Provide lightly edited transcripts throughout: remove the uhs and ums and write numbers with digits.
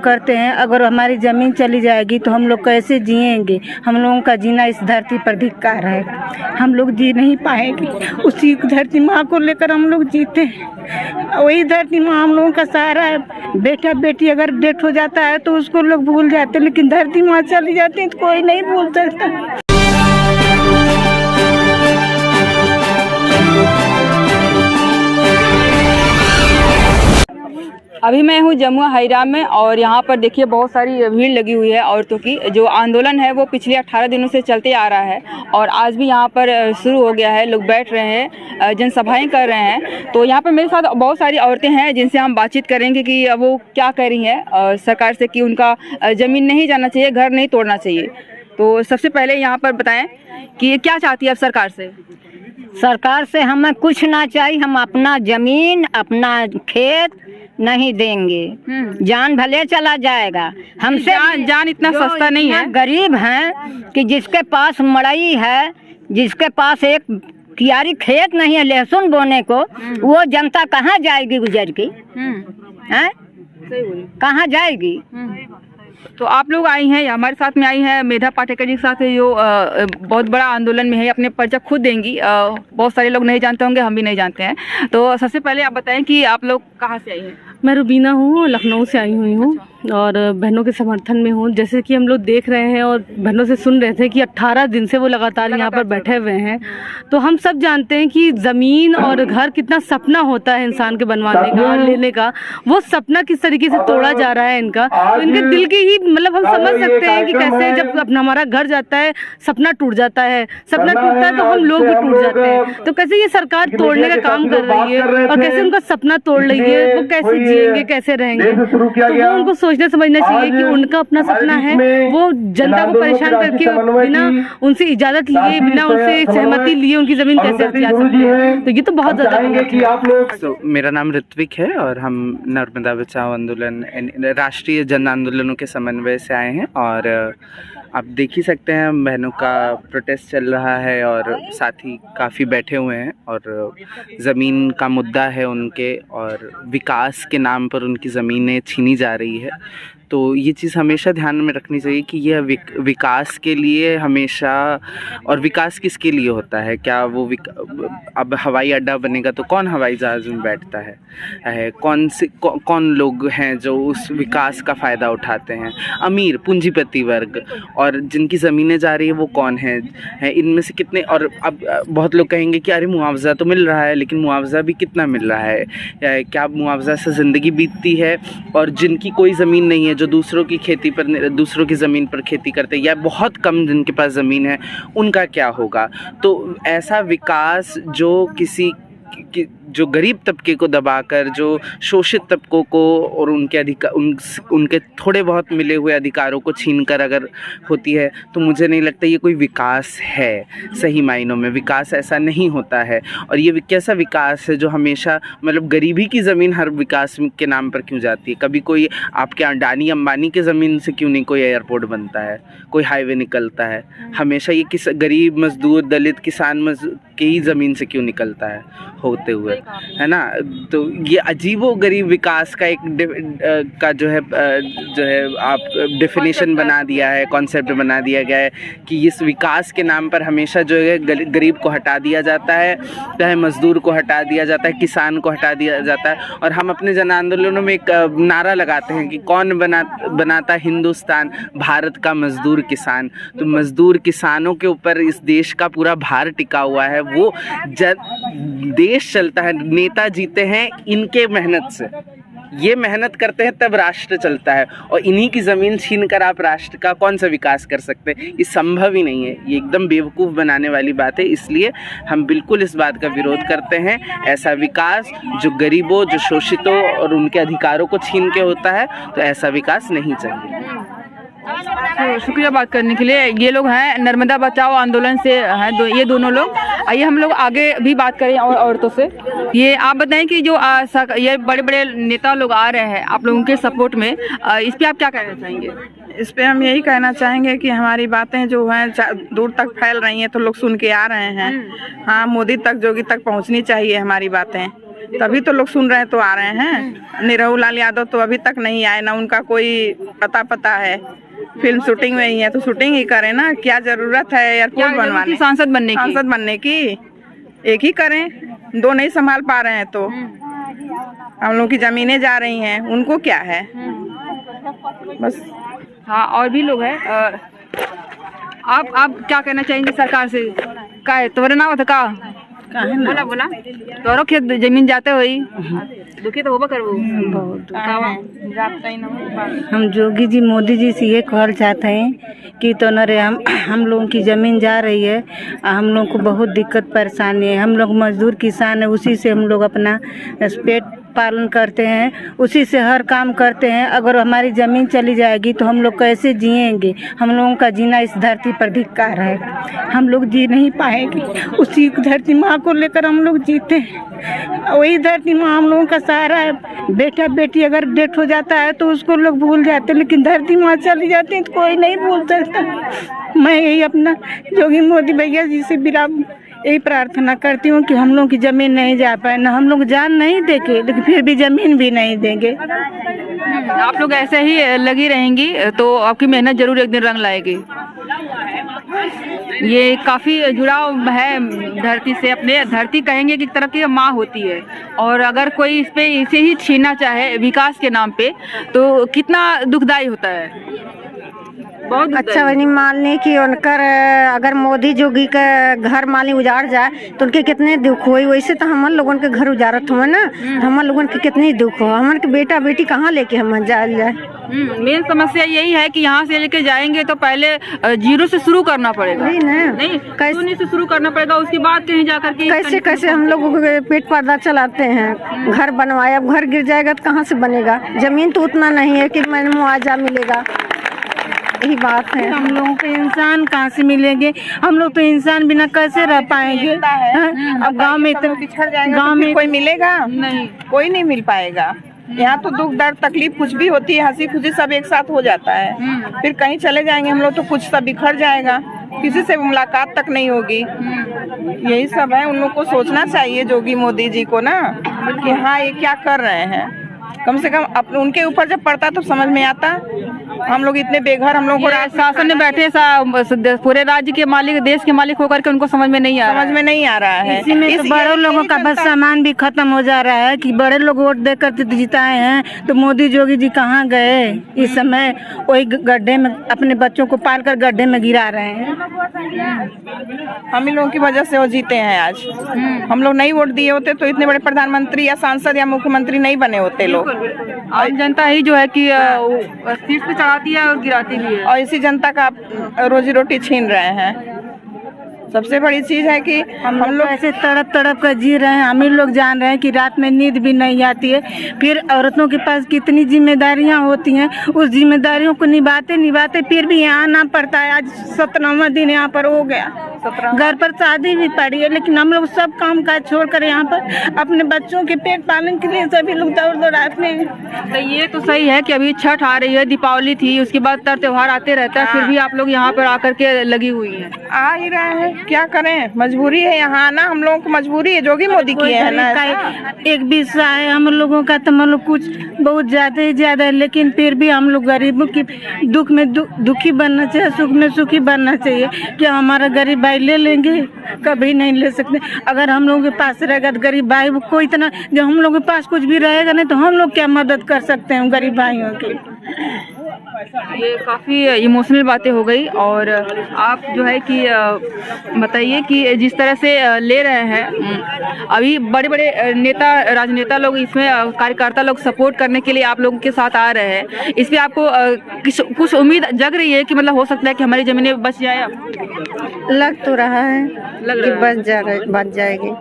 करते हैं। अगर हमारी ज़मीन चली जाएगी तो हम लोग कैसे जिएंगे? हम लोगों का जीना इस धरती पर धिक्कार है। हम लोग जी नहीं पाएंगे। उसी धरती माँ को लेकर हम लोग जीते हैं। वही धरती माँ हम लोगों का सहारा है। बेटा बेटी अगर डेथ हो जाता है तो उसको लोग भूल जाते हैं, लेकिन धरती माँ चली जाती है तो कोई नहीं भूल सकता। अभी मैं हूँ जमुआ हाईराम में और यहाँ पर देखिए बहुत सारी भीड़ लगी हुई है औरतों की। जो आंदोलन है वो पिछले 18 दिनों से चलते आ रहा है और आज भी यहाँ पर शुरू हो गया है। लोग बैठ रहे हैं, जनसभाएं कर रहे हैं। तो यहाँ पर मेरे साथ बहुत सारी औरतें हैं जिनसे हम बातचीत करेंगे कि वो क्या कह रही हैं सरकार से कि उनका ज़मीन नहीं जाना चाहिए, घर नहीं तोड़ना चाहिए। तो सबसे पहले यहाँ पर बताएं कि क्या चाहती है अब सरकार से? सरकार से हमें कुछ ना चाहिए। हम अपना ज़मीन, अपना खेत नहीं देंगे। जान भले चला जाएगा, हमसे जान इतना सस्ता नहीं है। गरीब हैं कि जिसके पास मड़ई है, जिसके पास एक कियारी खेत नहीं है लहसुन बोने को, वो जनता कहाँ जाएगी गुजर की? हैं? कहाँ जाएगी? तो आप लोग आई हैं, हमारे साथ में आई हैं मेधा पाटेकर जी के साथ, जो बहुत बड़ा आंदोलन में है, अपने पर्चा खुद देंगी। बहुत सारे लोग नहीं जानते होंगे, हम भी नहीं जानते हैं। तो सबसे पहले आप बताएं कि आप लोग कहाँ से आई हैं? मैं रुबीना हूँ, लखनऊ से आई हुई हूँ और बहनों के समर्थन में हूँ। जैसे कि हम लोग देख रहे हैं और बहनों से सुन रहे थे कि 18 दिन से वो लगातार यहाँ पर बैठे हुए हैं। तो हम सब जानते हैं कि ज़मीन और घर कितना सपना होता है इंसान के बनवाने का, लेने का। वो सपना किस तरीके से तोड़ा जा रहा है इनका। तो इनके दिल की ही मतलब हम समझ सकते हैं कि कैसे जब अपना हमारा घर जाता है, सपना टूट जाता है। सपना टूटता है तो हम लोग भी टूट जाते हैं। तो कैसे ये सरकार तोड़ने का काम कर रही है और कैसे उनका सपना तोड़ रही है, वो कैसे जिएंगे, कैसे रहेंगे? तो वो उनको सोचना समझना चाहिए कि उनका अपना सपना है। वो जनता को परेशान करके बिना उनसे इजाजत लिए, बिना उनसे सहमति लिए उनकी जमीन कैसे जा सकती है? तो ये तो बहुत ज्यादा। मेरा नाम ऋत्विक है और हम नर्मदा बचाओ आंदोलन, राष्ट्रीय जन आंदोलनों के समन्वय से आए हैं। और आप देख ही सकते हैं बहनों का प्रोटेस्ट चल रहा है और साथ ही काफ़ी बैठे हुए हैं और ज़मीन का मुद्दा है उनके, और विकास के नाम पर उनकी ज़मीनें छीनी जा रही है। तो ये चीज़ हमेशा ध्यान में रखनी चाहिए कि यह विकास के लिए हमेशा, और विकास किसके लिए होता है? क्या वो अब हवाई अड्डा बनेगा तो कौन हवाई जहाज़ में बैठता है? कौन लोग हैं जो उस विकास का फ़ायदा उठाते हैं? अमीर पूंजीपति वर्ग। और जिनकी ज़मीनें जा रही है वो कौन है? इनमें से कितने? और अब बहुत लोग कहेंगे कि अरे मुआवज़ा तो मिल रहा है, लेकिन मुआवज़ा भी कितना मिल रहा है? क्या मुआवज़ा से ज़िंदगी बीतती है? और जिनकी कोई ज़मीन नहीं है, जो दूसरों की खेती पर, दूसरों की ज़मीन पर खेती करते हैं, या बहुत कम जिनके पास ज़मीन है, उनका क्या होगा? तो ऐसा विकास जो जो गरीब तबके को दबाकर, जो शोषित तबकों को और उनके उनके थोड़े बहुत मिले हुए अधिकारों को छीनकर अगर होती है, तो मुझे नहीं लगता ये कोई विकास है। सही मायनों में विकास ऐसा नहीं होता है। और ये कैसा विकास है जो हमेशा, मतलब गरीबी की ज़मीन हर विकास के नाम पर क्यों जाती है? कभी कोई आपके अडानी अंबानी के ज़मीन से क्यों नहीं कोई एयरपोर्ट बनता है, कोई हाईवे निकलता है? हमेशा ये गरीब मजदूर, दलित, किसान के ही ज़मीन से क्यों निकलता है होते हुए, है ना? तो ये अजीबो गरीब विकास का एक जो है आप डेफिनेशन बना दिया है, कॉन्सेप्ट बना दिया गया है कि इस विकास के नाम पर हमेशा जो है गरीब को हटा दिया जाता है, चाहे मजदूर को हटा दिया जाता है, किसान को हटा दिया जाता है। और हम अपने जन आंदोलनों में एक नारा लगाते हैं कि कौन बनाता हिंदुस्तान? भारत का मजदूर किसान। तो मजदूर किसानों के ऊपर इस देश का पूरा भार टिका हुआ है। वो देश चलता है, नेता जीते हैं इनके मेहनत से। ये मेहनत करते हैं तब राष्ट्र चलता है, और इन्हीं की ज़मीन छीन कर आप राष्ट्र का कौन सा विकास कर सकते हैं? ये संभव ही नहीं है। ये एकदम बेवकूफ़ बनाने वाली बात है। इसलिए हम बिल्कुल इस बात का विरोध करते हैं। ऐसा विकास जो गरीबों, जो शोषितों और उनके अधिकारों को छीन के होता है, तो ऐसा विकास नहीं चाहिए। तो शुक्रिया बात करने के लिए। ये लोग हैं नर्मदा बचाओ आंदोलन से हैं, ये दोनों लोग। आइए हम लोग आगे भी बात करें और औरतों से। ये आप बताएं कि जो ये बड़े बड़े नेता लोग आ रहे हैं आप लोगों के सपोर्ट में, इस पर आप क्या कहना चाहेंगे? इस पे हम यही कहना चाहेंगे कि हमारी बातें जो हैं दूर तक फैल रही हैं, तो लोग सुन के आ रहे हैं। हाँ, मोदी तक, जोगी तक पहुंचनी चाहिए हमारी बातें। तभी तो लोग सुन रहे हैं तो आ रहे हैं। निरहू लाल यादव तो अभी तक नहीं आए, ना उनका कोई पता है। फिल्म शूटिंग में ही है तो शूटिंग ही करें ना, क्या जरूरत है एयरपोर्ट बनवाने, सांसद बनने की। एक ही करें, दो नहीं संभाल पा रहे हैं तो हम लोग की जमीनें जा रही हैं, उनको क्या है बस। हाँ, और भी लोग हैं। आप क्या कहना चाहेंगे सरकार से? का है तोरे ना का बोला तोरो खेत जमीन जाते हुई दुखी तो होगा करबो हम जोगी जी मोदी जी से ये कहना चाहते हैं कि तो न रे हम लोगों की ज़मीन जा रही है, हम लोग को बहुत दिक्कत परेशानी है। हम लोग मजदूर किसान है, उसी से हम लोग अपना पेट पालन करते हैं, उसी से हर काम करते हैं। अगर हमारी ज़मीन चली जाएगी तो हम लोग कैसे जिएंगे? हम लोगों का जीना इस धरती पर धिक्कार है, हम लोग जी नहीं पाएंगे। उसी धरती माँ को लेकर हम लोग जीते हैं, वही धरती माँ हम लोगों का सहारा है। बेटा बेटी अगर डेथ हो जाता है तो उसको लोग भूल जाते हैं, लेकिन धरती माँ चली जाती है तो कोई नहीं भूल सकता। मैं यही अपना जोगी मोदी भैया जी से यही प्रार्थना करती हूँ कि हम लोग की ज़मीन नहीं जा पाए, ना हम लोग जान नहीं देंगे लेकिन फिर भी ज़मीन भी नहीं देंगे। आप लोग ऐसे ही लगी रहेंगी तो आपकी मेहनत जरूर एक दिन रंग लाएगी। ये काफ़ी जुड़ाव है धरती से, अपने धरती कहेंगे कि एक तरह की माँ होती है, और अगर कोई इस पे इसे ही छीनना चाहे विकास के नाम पे तो कितना दुखदाई होता है। बहुत अच्छा बनी मान ली कि उनकर अगर मोदी जोगी का घर माली उजाड़ जाए तो उनके कितने दुख हुई। वैसे तो हम लोगों के घर उजाड़त हुए ना, हम लोगों के कितने दुख हो। हमारे के बेटा बेटी कहाँ लेके हम जाए? मेन समस्या यही है कि यहाँ से लेके जाएंगे तो पहले जीरो से शुरू करना पड़ेगा। नहीं कैसे से शुरू करना पड़ेगा, उसके बाद कहीं जाकर के कैसे हम लोग पेट पर्दा चलाते हैं। घर बनवाया, अब घर गिर जाएगा तो कहाँ से बनेगा? जमीन तो उतना नहीं है कि मैंने मुआवजा मिलेगा, यही बात है। हम लोगों को इंसान कहाँ से मिलेंगे? हम लोग तो इंसान बिना कैसे रह पाएंगे? अब गांव में तो गांव में कोई मिलेगा नहीं, कोई नहीं मिल पाएगा। यहाँ तो दुख दर्द तकलीफ कुछ भी होती है, हंसी खुशी सब एक साथ हो जाता है। फिर कहीं चले जाएंगे हम लोग तो कुछ सब बिखर जाएगा, किसी से मुलाकात तक नहीं होगी। यही सब है, उन लोग को सोचना चाहिए जोगी मोदी जी को ना कि हाँ ये क्या कर रहे हैं। कम से कम अपने उनके ऊपर जब पड़ता तो समझ में आता। हम लोग इतने बेघर, हम लोग को शासन में बैठे पूरे राज्य के मालिक, देश के मालिक होकर के उनको समझ में नहीं आ रहा है। इसी में तो बड़े लोगों का बस सामान भी खत्म हो जा रहा है कि बड़े लोग वोट देकर जिताए हैं तो मोदी जोगी जी कहाँ गए? इस समय वही गड्ढे में अपने बच्चों को पाल कर गड्ढे में गिरा रहे हैं। हम इन लोगों की वजह से वो जीते हैं आज। हम लोग नहीं वोट दिए होते तो इतने बड़े प्रधानमंत्री या सांसद या मुख्यमंत्री नहीं बने होते लोग। आम जनता ही जो है कि सीट पे चढ़ाती है और गिराती भी है, और इसी जनता का रोजी रोटी छीन रहे हैं। सबसे बड़ी चीज है कि हम लोग ऐसे तड़प तड़प कर जी रहे हैं। हम ही लोग जान रहे हैं कि रात में नींद भी नहीं आती है। फिर औरतों के पास कितनी जिम्मेदारियां होती हैं, उस जिम्मेदारियों को निभाते फिर भी यहाँ आना पड़ता है। आज 17वां दिन यहाँ पर हो गया, घर पर शादी भी पड़ी है, लेकिन हम लोग सब काम काज छोड़कर यहाँ पर अपने बच्चों के पेट पालन के लिए सभी लोग दौड़ाते हैं। तो ये तो सही है कि अभी छठ आ रही है, दीपावली थी, उसके बाद त्योहार आते रहता है, फिर भी आप लोग यहाँ पर आकर के लगी हुई हैं। आ ही रहे हैं, क्या करें, मजबूरी है यहाँ आना। हम लोगों को मजबूरी है, जोगी मोदी की है ना। एक विषय है हम लोगों का तो मतलब कुछ बहुत ज्यादा ही ज्यादा है, लेकिन फिर भी हम लोग गरीबों की दुख में दुखी बनना चाहिए, सुख में सुखी बनना चाहिए। क्या हमारा गरीब भाई ले लेंगे? कभी नहीं ले सकते। अगर हम लोगों के पास रहेगा तो गरीब भाई को इतना, जब हम लोगों के पास कुछ भी रहेगा नहीं तो हम लोग क्या मदद कर सकते हैं गरीब भाइयों की? ये काफ़ी इमोशनल बातें हो गई। और आप जो है कि बताइए कि जिस तरह से ले रहे हैं अभी बड़े बड़े नेता, राजनेता लोग, इसमें कार्यकर्ता लोग सपोर्ट करने के लिए आप लोगों के साथ आ रहे हैं, इस पर आपको कुछ उम्मीद जग रही है कि मतलब हो सकता है कि हमारी ज़मीनें बच जाए? अब लग तो रहा है कि बच जाएगी।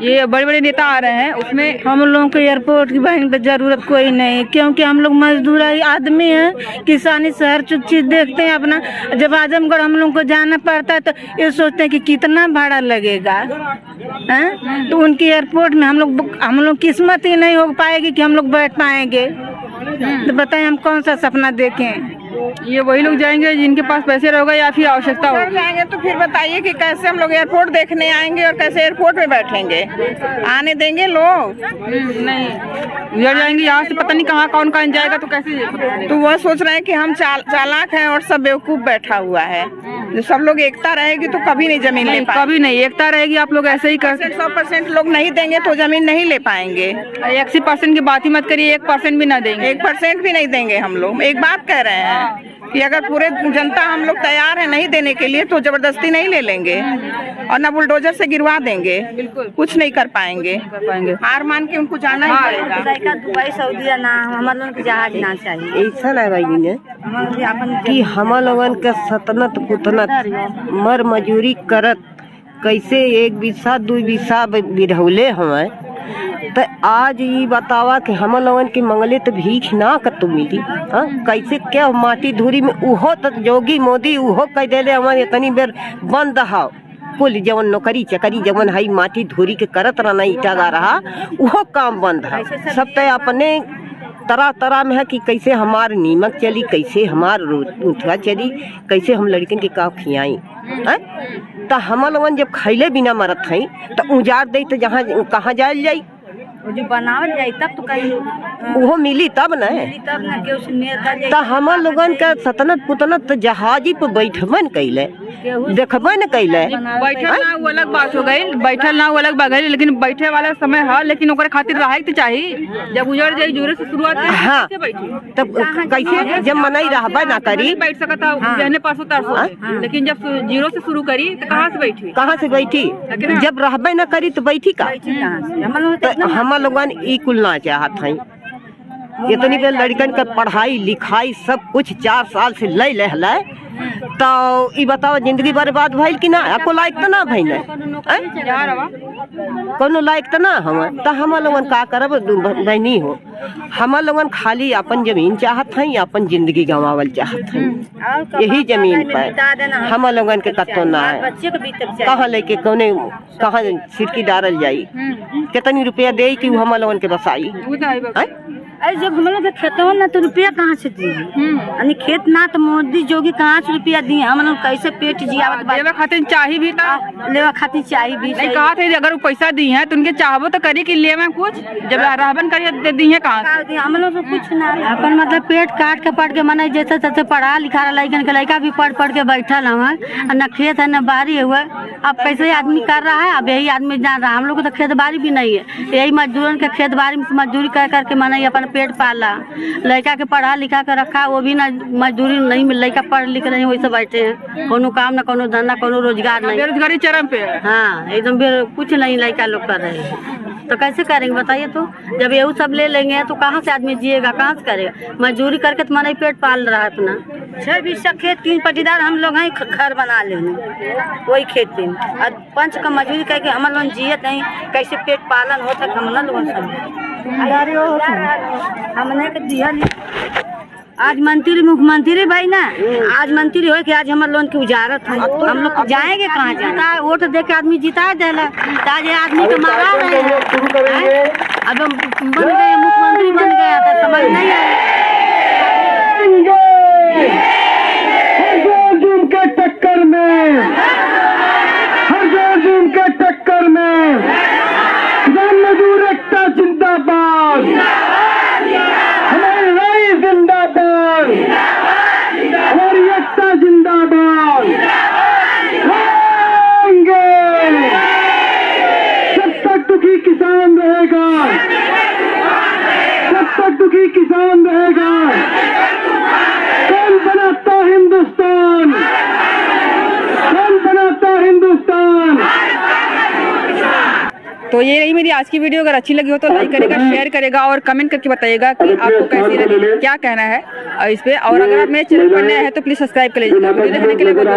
ये बड़े बड़े नेता आ रहे हैं, उसमें हम लोगों को एयरपोर्ट की बहन पर जरूरत कोई नहीं, क्योंकि हम लोग मजदूर आदमी हैं, किसानी शहर चीज देखते हैं अपना। जब आजमगढ़ हम लोग को जाना पड़ता है तो ये सोचते हैं कि कितना भाड़ा लगेगा हैं? तो उनकी एयरपोर्ट में हम लोग किस्मत ही नहीं हो पाएगी कि हम लोग बैठ पाएंगे। तो बताएं हम कौन सा सपना देखें? ये वही लोग जाएंगे जिनके पास पैसे रहेगा या फिर आवश्यकता घर होगी? जाएंगे तो फिर बताइए कि कैसे हम लोग एयरपोर्ट देखने आएंगे और कैसे एयरपोर्ट में बैठेंगे? आने देंगे लोग? नहीं, उधर जाएंगे, यहाँ से पता नहीं कहाँ कौन कौन जाएगा, तो कैसे? तो वह सोच रहे हैं कि हम चालाक हैं और सब बेवकूफ बैठा हुआ है। जो सब लोग एकता रहेगी तो कभी नहीं जमीन ले पाएंगे। कभी नहीं एकता रहेगी, आप लोग ऐसे ही कर 100% लोग नहीं देंगे तो जमीन नहीं ले पाएंगे। 80% की बात ही मत करिए, 1% भी ना देंगे। 1% भी नहीं देंगे हम लोग। एक बात कह रहे हैं कि अगर पूरे जनता हम लोग तैयार है नहीं देने के लिए तो जबरदस्ती नहीं ले लेंगे और ना बुलडोजर से गिरवा देंगे, कुछ नहीं कर पाएंगे। हार मान के उनको जाना ही पड़ेगा। दुबई सऊदीया ना हमारे लोगन के जहाज ना चाहिए। ऐसा है भाई ने कि हम लोगन के सतनत पुतनत मर मजूरी करत कैसे एक बीसा दू बीसा बिरहौले हमें, तो आज ये बतावा कि हम लोगन के मंगले तो भीख ना कतु मिली। हाँ, कैसे क्या माटी धूरी में उहो तो जोगी मोदी उहो कह देले हमारे इतनी बेर बंद हाव कुल जवन नौकरी चकरी जवन हई माटी धूरी के करत रहना ईटागा रहा उहो काम बंद है। सब तो अपने तरह तरह में है कि कैसे हमार नीमक चली, कैसे हमार उठवा चली, कैसे हम लड़कन के का खियाई। तो हम लोगन जब खैले बिना मरत हई तो उजाड़ दे तो जहाँ कहाँ जायल जाई, जो बनावल जाए तब तो कहीं वो मिली तब न। तब ना के उस नेता जाए तो हम लोगन के सतनत पुतनत जहाजी पे बैठबन कैले देखबन कैले। बैठल ना वो अलग बात हो गई, बैठल ना वो अलग बात है, लेकिन बैठे वाला समय है, लेकिन ओकरे खातिर रहे तो चाहिए। जब उजड़ जाए जोरे से शुरुआत है, हाँ, कैसे बैठी? तब कैसे जब मनई रहबे ना करी बैठ सकता जहने परसों तरसों, लेकिन जब जीरो से शुरू करी तो कहाँ से बैठी? कहाँ से बैठी? जब रहबे ना करी तो बैठी का? तो हम लोगन ई कुल ना चाहत हई। इतनी बेर लड़कन के पढ़ाई लिखाई सब कुछ 4 साल से ले ले तो ई बताओ जिंदगी बर्बाद भइल कि ना? को लायक तो ना भइल, कोनो लायक तो ना हम। तो हम लोगन का करब बहनी हो, हम लोगन खाली अपन जमीन चाहत हई, अपन जिंदगी गंवावल चाहत हई। यही जमीन पर हम लोगन के कतो ना है। कहाँ लेके कौने कहाँ सिरकी डारल जाई, कितनी रुपया दे कि हम लोगन के बसाई? अरे जब हम लोग के खेतों ना तो रुपया कहाँ से दी? यानी खेत ना तो मोदी जोगी कहाँ से रुपया दी? हम लोग कैसे पेट जियावत लेवा खातिर चाहिए भी था, लेवा खातिर चाहिए भी नहीं कहा थे अगर वो पैसा दी है तो उनके चाहबो तो करी कि ले में कुछ जब रहबन करिए दे दी है कहाँ से? हम लोग कुछ ना अपन मतलब पेट काट के पढ़ के मना जैसे तैसे पढ़ा लिखा लड़कन के लड़का भी पढ़ के बैठल हमार न खेत है न बारी हुआ। अब कैसे आदमी कर रहा है? अब यही आदमी जान रहा है। हम लोग को तो खेत बाड़ी भी नहीं है, यही मजदूरन के खेत बाड़ी में मजदूरी कर करके मना अपन पेट पाला। लड़का के पढ़ा लिखा के रखा, वो भी ना मजदूरी नहीं मिल, लड़का पढ़ लिख रहे वैसे बैठे हैं, कोनो काम ना कोनो धंधा कोनो रोजगार नहीं, बेरोजगारी चरम पे है। हाँ एकदम कुछ नहीं लड़का लोग कर रहे हैं। तो कैसे करेंगे बताइए? तो जब ये सब ले लेंगे तो कहाँ से आदमी जिएगा, कहाँ से करेगा? मजदूरी करके तो मना पेट पाल रहा है अपना। 6 बीसा खेत 3 पटीदार हम लोग हैं, घर बना लेने वही खेत में 5 का मजदूरी करके हम लोग जिए नहीं, कैसे पेट पालन होता हम लोग हमने के दिया। आज मंत्री मुख्यमंत्री भाई ना, आज मंत्री हो कि आज हमारे लोन की उजारत है। हम लोग जाएंगे कहाँ जाए? वोट दे के आदमी जिता देला, आज आदमी को मारा रहे हैं। अब हम बन गए मुख्यमंत्री बन गया था, समझ नहीं आया। के टक्कर में, हर के टक्कर में मजदूर एकता जिंदाबाद, हमारी राय जिंदाबाद, हमारी एकता जिंदाबाद। जब तक दुखी किसान रहेगा, जब तक दुखी किसान रहेगा, कौन बनाता हिंदुस्तान, कौन बनाता हिंदुस्तान। तो ये रही मेरी आज की वीडियो। अगर अच्छी लगी हो तो लाइक करेगा, शेयर करेगा और कमेंट करके बताइएगा कि आपको कैसी लगी, क्या कहना है इस पे। और अगर आप मेरे चैनल पर नए हैं तो प्लीज सब्सक्राइब कर लीजिएगा। वीडियो देखने के लिए बहुत